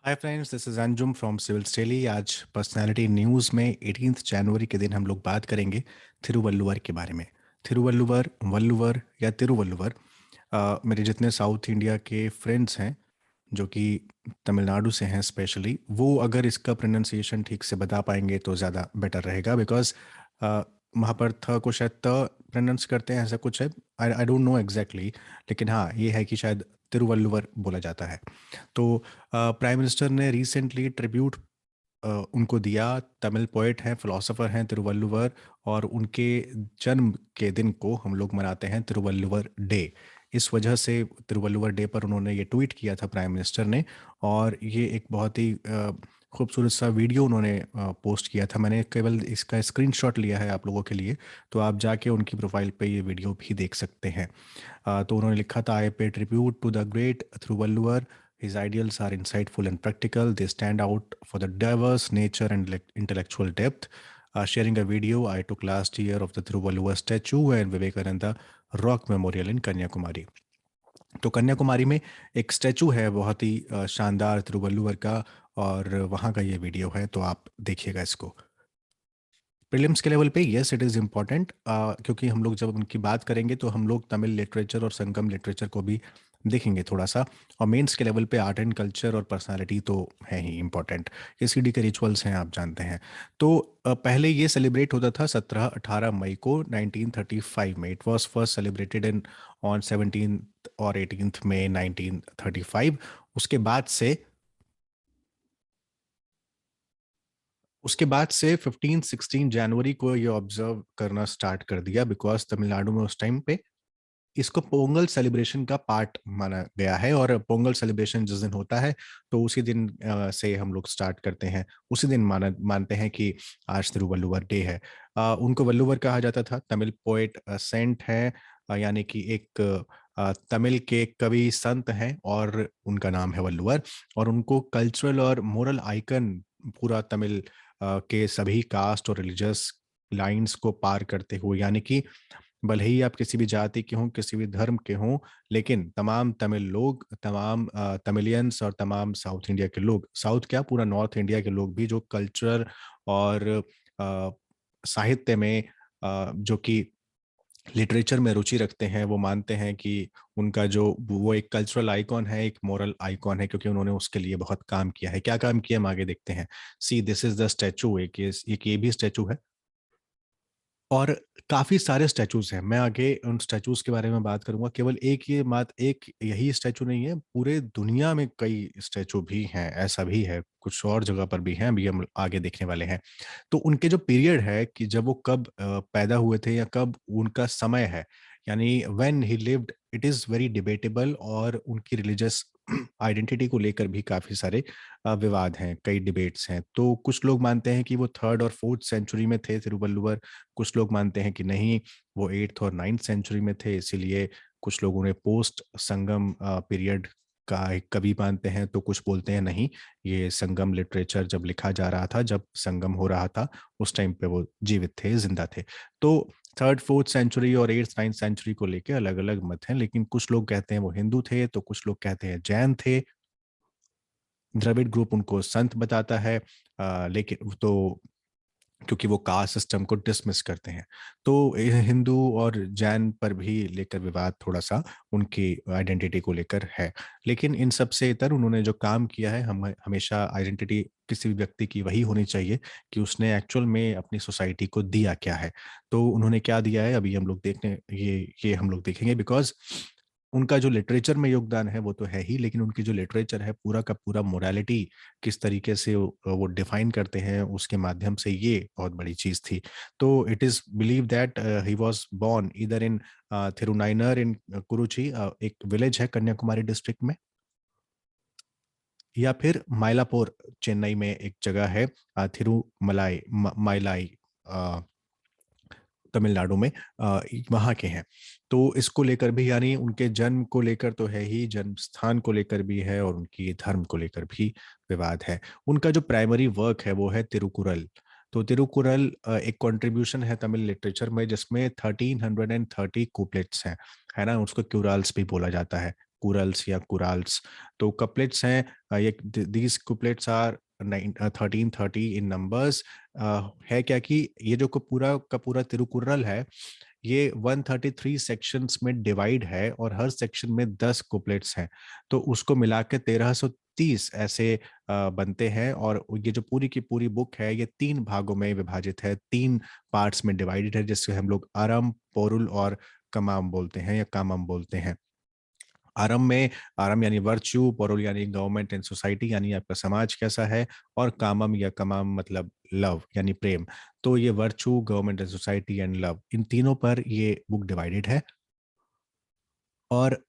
Hi friends, this is Anjum from civil daily. आज personality news में 18 जनवरी के दिन हम लोग बात करेंगे थिरुवल्लुवर के बारे में। थिरुवल्लुवर, वल्लुवर या तिरुवल्लुवर, मेरे जितने साउथ इंडिया के फ्रेंड्स हैं जो कि तमिलनाडु से हैं स्पेशली, वो अगर इसका प्रोनाउंसिएशन ठीक से बता पाएंगे तो ज़्यादा बेटर रहेगा। बिकॉज वहाँ पर थ को शायद त प्रोनाउंस करते हैं, ऐसा कुछ है। आई डोंट नो एग्जैक्टली, लेकिन हाँ ये है कि शायद तिरुवल्लुवर बोला जाता है। तो प्राइम मिनिस्टर ने रिसेंटली ट्रिब्यूट उनको दिया। तमिल पोएट हैं, फिलोसोफर हैं तिरुवल्लुवर, और उनके जन्म के दिन को हम लोग मनाते हैं तिरुवल्लुवर डे। इस वजह से तिरुवल्लुवर डे पर उन्होंने ये ट्वीट किया था प्राइम मिनिस्टर ने, और ये एक बहुत ही खूबसूरत सा वीडियो उन्होंने पोस्ट किया था। मैंने केवल इसका स्क्रीनशॉट लिया है आप लोगों के लिए, तो आप जाके उनकी प्रोफाइल पे ये वीडियो भी देख सकते हैं। तो उन्होंने लिखा था, I pay tribute to the great Thiruvalluvar. His ideals are insightful and practical. They stand out for the diverse nature and intellectual depth. Sharing a video I took last year of the Thiruvalluvar statue and Vivekananda Rock Memorial in Kanyakumari. तो कन्याकुमारी में एक statue है बहुत ही शानदार तिरुवल्लुवर का, और वहाँ का ये वीडियो है, तो आप देखिएगा इसको। प्रीलिम्स के लेवल पे यस इट इज़ इम्पॉर्टेंट, क्योंकि हम लोग जब उनकी बात करेंगे तो हम लोग तमिल लिटरेचर और संगम लिटरेचर को भी देखेंगे थोड़ा सा। और मेंस के लेवल पे आर्ट एंड कल्चर और पर्सनालिटी तो है ही इम्पॉर्टेंट। ये सीडी के रिचुअल्स हैं, आप जानते हैं। तो पहले ये सेलिब्रेट होता था 17-18 मई को 1935 में। It was first celebrated in on 17 और 18 मई 1935। उसके बाद से उसके बाद से 15-16 जनवरी को ये ऑब्जर्व करना स्टार्ट कर दिया, बिकॉज तमिलनाडु में उस टाइम पे इसको पोंगल सेलिब्रेशन का पार्ट माना गया है। और पोंगल सेलिब्रेशन जिस दिन होता है तो उसी दिन से हम लोग स्टार्ट करते हैं। उसी दिन मानते हैं कि आज तिरुवल्लुवर डे है। उनको वल्लुवर कहा जाता था। तमिल पोएट सेंट है, यानी कि एक तमिल के कवि संत हैं, और उनका नाम है वल्लुवर। और उनको कल्चरल और मोरल आइकन पूरा तमिल के सभी कास्ट और रिलीजियस लाइंस को पार करते हुए, यानी कि भले ही आप किसी भी जाति के हों, किसी भी धर्म के हों, लेकिन तमाम तमिल लोग, तमाम तमिलियंस और तमाम साउथ इंडिया के लोग, साउथ क्या पूरा नॉर्थ इंडिया के लोग भी जो कल्चर और अ, साहित्य में, जो कि लिटरेचर में रुचि रखते हैं, वो मानते हैं कि उनका जो वो एक कल्चरल आइकॉन है, एक मोरल आइकॉन है, क्योंकि उन्होंने उसके लिए बहुत काम किया है। क्या काम किया हम आगे देखते हैं। See this is the statue. एक ये भी स्टैचू है, और काफ़ी सारे स्टैचूज़ हैं। मैं आगे उन स्टैचूज़ के बारे में बात करूँगा। केवल एक यही स्टैचू नहीं है, पूरे दुनिया में कई स्टैचू भी हैं, ऐसा भी है, कुछ और जगह पर भी हैं, अभी हम आगे देखने वाले हैं। तो उनके जो पीरियड है कि जब वो कब पैदा हुए थे या कब उनका समय है, यानी when he lived, it is very debatable. और उनकी रिलीजियस आइडेंटिटी को लेकर भी काफ़ी सारे विवाद हैं, कई डिबेट्स हैं। तो कुछ लोग मानते हैं कि वो 3rd और 4th सेंचुरी में थे तिरुवल्लुवर। कुछ लोग मानते हैं कि नहीं, वो 8th और 9th सेंचुरी में थे, इसीलिए कुछ लोग उन्हें पोस्ट संगम पीरियड का एक कवि मानते हैं। तो कुछ बोलते हैं नहीं, ये संगम लिटरेचर जब लिखा जा रहा था, जब संगम हो रहा था, उस टाइम पे वो जीवित थे, जिंदा थे। तो 3rd 4th सेंचुरी और 8th 9th सेंचुरी को लेके अलग अलग मत हैं, लेकिन कुछ लोग कहते हैं वो हिंदू थे, तो कुछ लोग कहते हैं जैन थे। द्रविड़ ग्रुप उनको संत बताता है, लेकिन तो क्योंकि वो कास्ट सिस्टम को डिसमिस करते हैं। तो हिंदू और जैन पर भी लेकर विवाद थोड़ा सा उनकी आइडेंटिटी को लेकर है। लेकिन इन सब से इतर उन्होंने जो काम किया है, हम हमेशा आइडेंटिटी किसी भी व्यक्ति की वही होनी चाहिए कि उसने एक्चुअल में अपनी सोसाइटी को दिया क्या है। तो उन्होंने क्या दिया है, अभी हम लोग देखने ये हम लोग देखेंगे। बिकॉज उनका जो लिटरेचर में योगदान है वो तो है ही, लेकिन उनकी जो लिटरेचर है पूरा का पूरा मोरालिटी किस तरीके से वो डिफाइन करते हैं, उसके माध्यम से ये बहुत बड़ी चीज थी। तो it is believe that he was born either in Thirunainar in Kurichi, एक विलेज है कन्याकुमारी डिस्ट्रिक्ट में, या फिर माइलापोर चेन्नई में एक जगह है, थिरुमलाई माइलाई, तमिलनाडु में, वहाँ के हैं। तो इसको लेकर भी, यानी उनके जन्म को लेकर तो है ही, जन्म स्थान को लेकर भी है, और उनकी धर्म को लेकर भी विवाद है। उनका जो प्राइमरी वर्क है वो है तिरुकुरल। तो तिरुकुरल एक कंट्रीब्यूशन है तमिल लिटरेचर में, जिसमें 1330 कुप्लेट्स हैं, है ना। उसको क्यूराल्स भी बोला जाता है। कुरल्स या कुराल्स। तो कपलेट्स हैं, ये दीज कुपलेट्स आर 1330 इन नंबर्स। है क्या कि ये जो पूरा का पूरा तिरुकुर्रल है, ये 133 सेक्शंस में डिवाइड है और हर सेक्शन में 10 कुपलेट्स हैं। तो उसको मिला के 1330 ऐसे बनते हैं। और ये जो पूरी की पूरी बुक है, ये 3 भागों में विभाजित है, 3 पार्ट्स में डिवाइडेड है, जिससे हम लोग आरम, पोरुल और कमाम बोलते हैं या कामम बोलते हैं। आरम यानी वर्च्यू, पोरुल यानी गवर्नमेंट एंड सोसाइटी यानी आपका समाज कैसा है, और कामम या कमाम मतलब लव यानी प्रेम। तो ये virtue, government and society and love, इन तीनों पर ये बुक डिवाइडेड है। और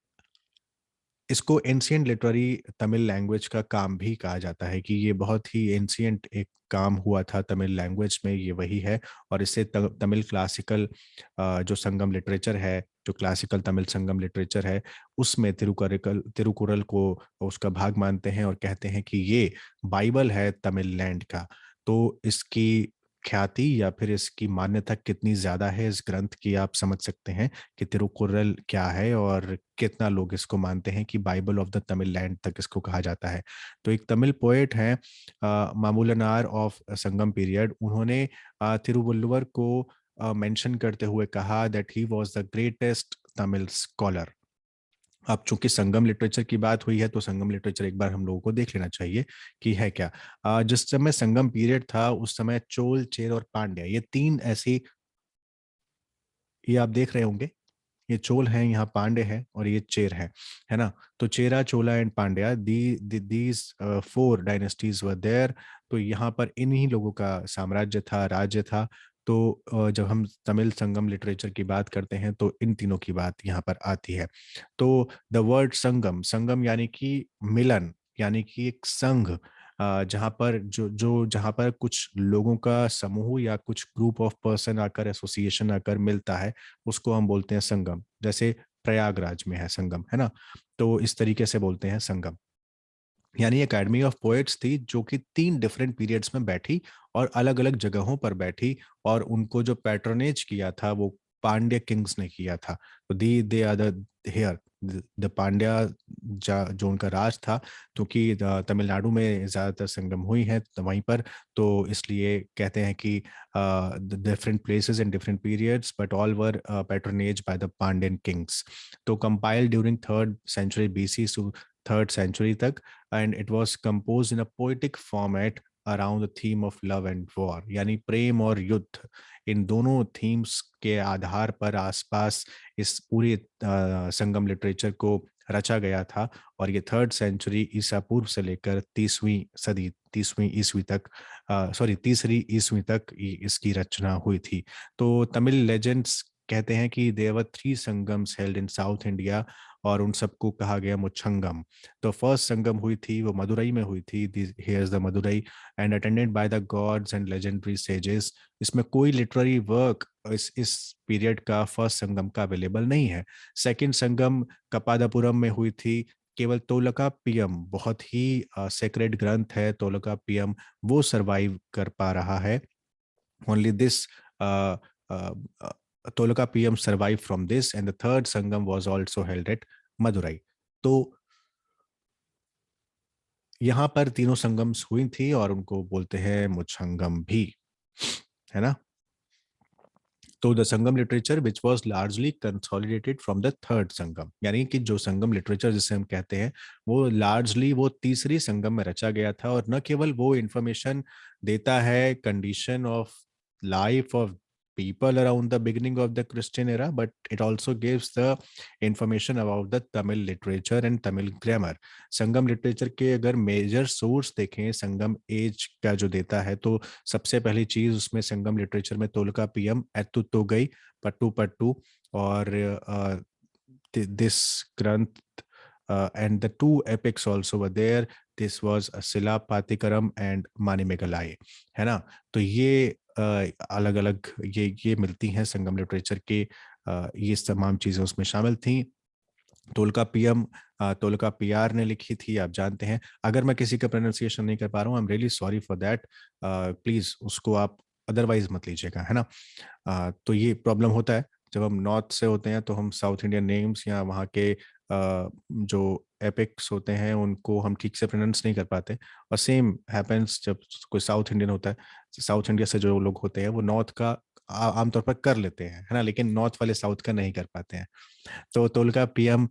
इसको एंशिएंट लिटरेरी तमिल लैंग्वेज का काम भी कहा जाता है कि ये बहुत ही एंशिएंट एक काम हुआ था तमिल लैंग्वेज में, ये वही है। और इससे तमिल क्लासिकल जो संगम लिटरेचर है, जो क्लासिकल तमिल संगम लिटरेचर है, उसमें तिरुकुरल को उसका भाग मानते हैं और कहते हैं कि ये बाइबल है तमिल लैंड का। तो इसकी ख्याति या फिर इसकी मान्यता कितनी ज्यादा है इस ग्रंथ की, आप समझ सकते हैं कि तिरुकुरल क्या है और कितना लोग इसको मानते हैं कि Bible of the Tamil land तक इसको कहा जाता है। तो एक तमिल पोएट हैं मामूलनार ऑफ संगम पीरियड, उन्होंने तिरुवल्लुवर को मेंशन करते हुए कहा that he was the greatest Tamil scholar. अब चूंकि संगम लिटरेचर की बात हुई है, तो संगम लिटरेचर एक बार हम लोगों को देख लेना चाहिए कि है क्या। जिस समय संगम पीरियड था, उस समय चोल, चेर और पांड्या, ये तीन ऐसी, ये आप देख रहे होंगे, ये चोल हैं, यहाँ पांड्य है और ये चेर है ना। तो Chera, Chola and Pandya, these 4 dynasties were there. तो यहाँ पर इन्हीं लोगों का साम्राज्य था, राज्य था। तो जब हम तमिल संगम लिटरेचर की बात करते हैं, तो इन तीनों की बात यहाँ पर आती है। तो द वर्ड संगम, संगम यानी कि मिलन, यानी कि एक संघ, जहाँ पर जहाँ पर कुछ लोगों का समूह या कुछ ग्रुप ऑफ पर्सन आकर, एसोसिएशन आकर मिलता है, उसको हम बोलते हैं संगम। जैसे प्रयागराज में है संगम, है ना। तो इस तरीके से बोलते हैं संगम। यानी एकेडमी ऑफ पोएट्स थी जो कि 3 डिफरेंट पीरियड्स में बैठी और अलग अलग जगहों पर बैठी, और उनको जो पैट्रोनेज किया था वो पांड्य किंग्स ने किया था। तो the they are the heir, the Pandya, जो उनका राज था, क्योंकि तमिलनाडु में ज़्यादातर संगम हुई है तो वहीं पर, तो इसलिए कहते हैं कि different places in different periods but all were patronage by the Pandyan kings. तो compiled during 3rd century BC to 3rd century तक, and it was composed in a poetic format around the theme of love and war, यानी प्रेम और युद्ध, इन दोनों themes के आधार पर आसपास इस पूरे संगम लिटरेचर को रचा गया था। और ये 3rd सेंचुरी ईसा पूर्व से लेकर 30वीं सदी, 30वीं ईस्वी तक, सॉरी 3री ईस्वी तक इसकी रचना हुई थी। तो तमिल लेजेंड्स कहते हैं कि there were 3 Sangams held in South India, और उन सबको कहा गया मुच्छंगम। तो फर्स्ट संगम हुई थी वो मदुरई में हुई थी, here's the Madurai, and attended by the gods and legendary sages. इसमें कोई लिटरेरी वर्क इस पीरियड का फर्स्ट संगम का अवेलेबल नहीं है। सेकंड संगम कपादापुरम में हुई थी। केवल तोलका पियम, बहुत ही सेक्रेड ग्रंथ है तोलका पियम, वो सरवाइव कर पा रहा है। Only this Tolkappiyam survive from this, and the third Sangam was also held at Madurai. तो यहाँ पर तीनों संगम्स हुई थी और उनको बोलते हैं मुच्छंगम भी, है ना। तो the Sangam literature which was largely consolidated from the third Sangam, यानी कि जो संगम लिटरेचर जिसे हम कहते हैं, वो लार्जली वो तीसरी संगम में रचा गया था। और न केवल वो इंफॉर्मेशन देता है condition of life of people around the beginning of the Christian era, but it also gives the information about the Tamil literature and Tamil grammar. Sangam literature के अगर मेजर सोर्स देखें संगम एज का जो देता है, तो सबसे पहली चीज उसमें संगम लिटरेचर में तोलका पियम, एत्तु तोगई, पट्टू पट्टू, और दिस ग्रंथ and the two epics also were there. This was Sila Patikaram and Manimegalai, है ना। तो ये अलग अलग ये मिलती हैं संगम लिटरेचर के, ये तमाम चीजें उसमें शामिल थी। तोलका पीएम, तोलका पीआर ने लिखी थी, आप जानते हैं। अगर मैं किसी का प्रोनाउंसिएशन नहीं कर पा रहा हूँ, I am really sorry for that, please उसको आप अदरवाइज मत लीजिएगा, है ना। तो ये प्रॉब्लम होता है जब हम नॉर्थ से होते हैं, तो हम साउथ इंडियन नेम्स या वहाँ के जो एपिक्स होते हैं उनको हम ठीक से प्रोनाउंस नहीं कर पाते, और सेम हैपेंस जब कोई साउथ इंडियन होता है, साउथ इंडिया से जो लोग होते हैं वो नॉर्थ का आमतौर पर कर लेते हैं, है ना, लेकिन नॉर्थ वाले साउथ का नहीं कर पाते हैं। तो Tolkappiyam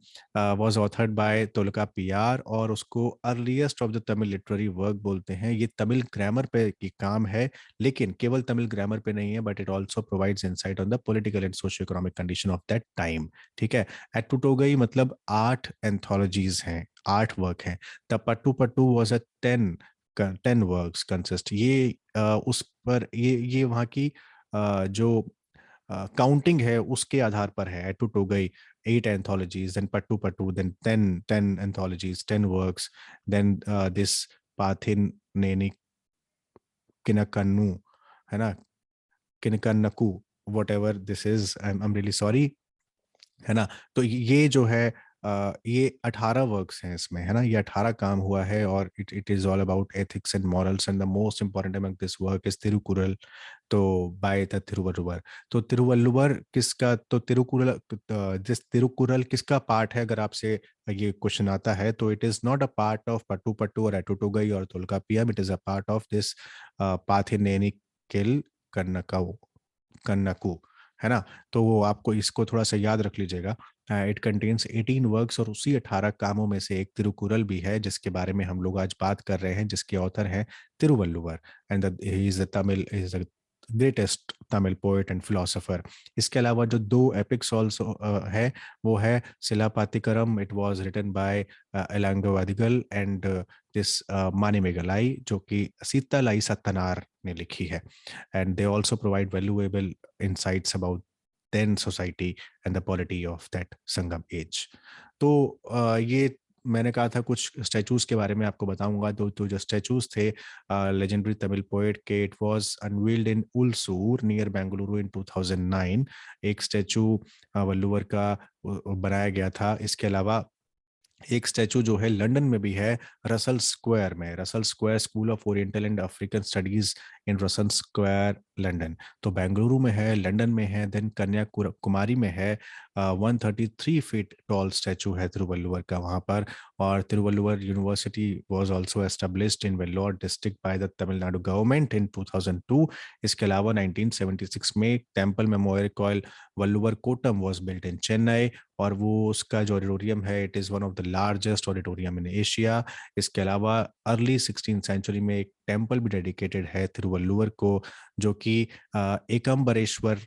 वाज ऑथर्ड बाय तोल्कापियार, और उसको earliest of the Tamil literary work बोलते हैं। ये तमिल ग्रामर पे की काम है, लेकिन केवल तमिल ग्रामर पे नहीं है, but it also provides insight on the political and socio economic condition of that time. ठीक है। एटुटोगई मतलब 8 एंथोलॉजीज हैं, 8 वर्क हैं। The Pattuppattu was a 10 works consist. ये उस पर ये वहाँ की जो काउंटिंग है उसके आधार पर है। एटुटोगई 8 anthologies, then Pattu Pattu, then 10 anthologies, 10 works, then this Pathin Neni Kinakannu, है ना, Kinakannaku, whatever this is, I'm really sorry, है ना। तो ये जो है ये 18 वर्क्स हैं इसमें, है ना, ये 18 काम हुआ है, और it is all about ethics and morals, and the most important among this work is Thirukural, तो बाय द तिरुवल्लुवर। तो तिरुवल्लुवर किसका, तो तिरुकुरल, जिस तिरुकुरल किसका पार्ट है, अगर आपसे ये क्वेश्चन आता है, तो it is not a part of Pattuppattu और एटुटुगई और Tolkappiyam, it is a part of this Pathinenkil Kanakku, Kanakku, है ना। तो वो आपको इसको थोड़ा सा याद रख लीजिएगा। इट कंटेन्स 18 वर्क्स, और उसी 18 कामों में से एक तिरुकुरल भी है, जिसके बारे में हम लोग आज बात कर रहे हैं, जिसके ऑथर हैं Thiruvalluvar, and he is the Tamil, is the greatest Tamil poet and philosopher. इसके अलावा जो 2 एपिक्स ऑल्सो है, वो है Silappatikaram, it was written by Ilango Adigal, and this Manimekalai, जो कि सीतालाई सत्तनार ने लिखी है। And they also provide valuable insights about then society and the polity of that Sangam age. तो ये मैंने कहा था कुछ स्टैचूज के बारे में आपको बताऊंगा। तो जो स्टैचूज थे लेजेंडरी तमिल पोएट के, it was unveiled in Ulsoor near Bengaluru in 2009। एक स्टैचू वल्लुवर का बनाया गया था। इसके अलावा एक स्टैचू जो है लंदन में भी है, रसल स्क्वायर में, Russell square school of oriental and African studies in Russell square London. तो बेंगलुरु में है, लंदन में है, देन कन्याकुमारी में है। 133 फीट टॉल स्टैचू है तिरुवल्लुवर का वहाँ पर। और Thiruvalluvar university was also established in Vellore district by the Tamil Nadu government in 2002। इसके अलावा 1976 में temple memorial call Valluvar Kottam was built in Chennai, और वो उसका जो ऑडिटोरियम है, it is one of the largest auditorium in Asia. इसके अलावा अर्ली 16th सेंचुरी में एक टेम्पल भी डेडिकेटेड है तिरुवल्लुवर को, जो कि एकम्बरेश्वर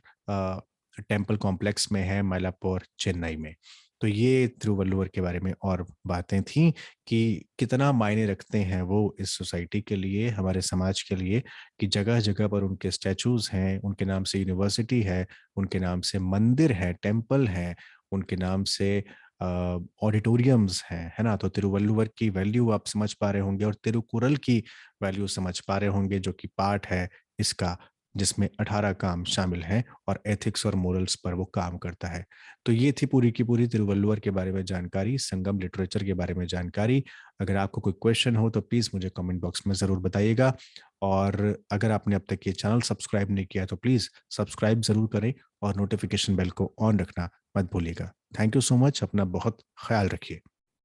टेम्पल कॉम्प्लेक्स में है, मलप्पुरम चेन्नई में। तो ये तिरुवल्लुवर के बारे में और बातें थी कि कितना मायने रखते हैं वो इस सोसाइटी के लिए, हमारे समाज के लिए, कि जगह जगह पर उनके स्टैचूज हैं, उनके नाम से यूनिवर्सिटी है, उनके नाम से मंदिर है, टेम्पल है, उनके नाम से ऑडिटोरियम्स हैं, है ना। तो तिरुवल्लुवर की वैल्यू आप समझ पा रहे होंगे, और तिरुकुरल की वैल्यू समझ पा रहे होंगे, जो कि पार्ट है इसका, जिसमें 18 काम शामिल हैं, और एथिक्स और मोरल्स पर वो काम करता है। तो ये थी पूरी की पूरी तिरुवल्लुवर के बारे में जानकारी, संगम लिटरेचर के बारे में जानकारी। अगर आपको कोई क्वेश्चन हो तो प्लीज़ मुझे कमेंट बॉक्स में ज़रूर बताइएगा। और अगर आपने अब तक ये चैनल सब्सक्राइब नहीं किया तो प्लीज़ सब्सक्राइब ज़रूर करें, और नोटिफिकेशन बेल को ऑन रखना मत भूलिएगा। Thank you so much. अपना बहुत ख्याल रखिए।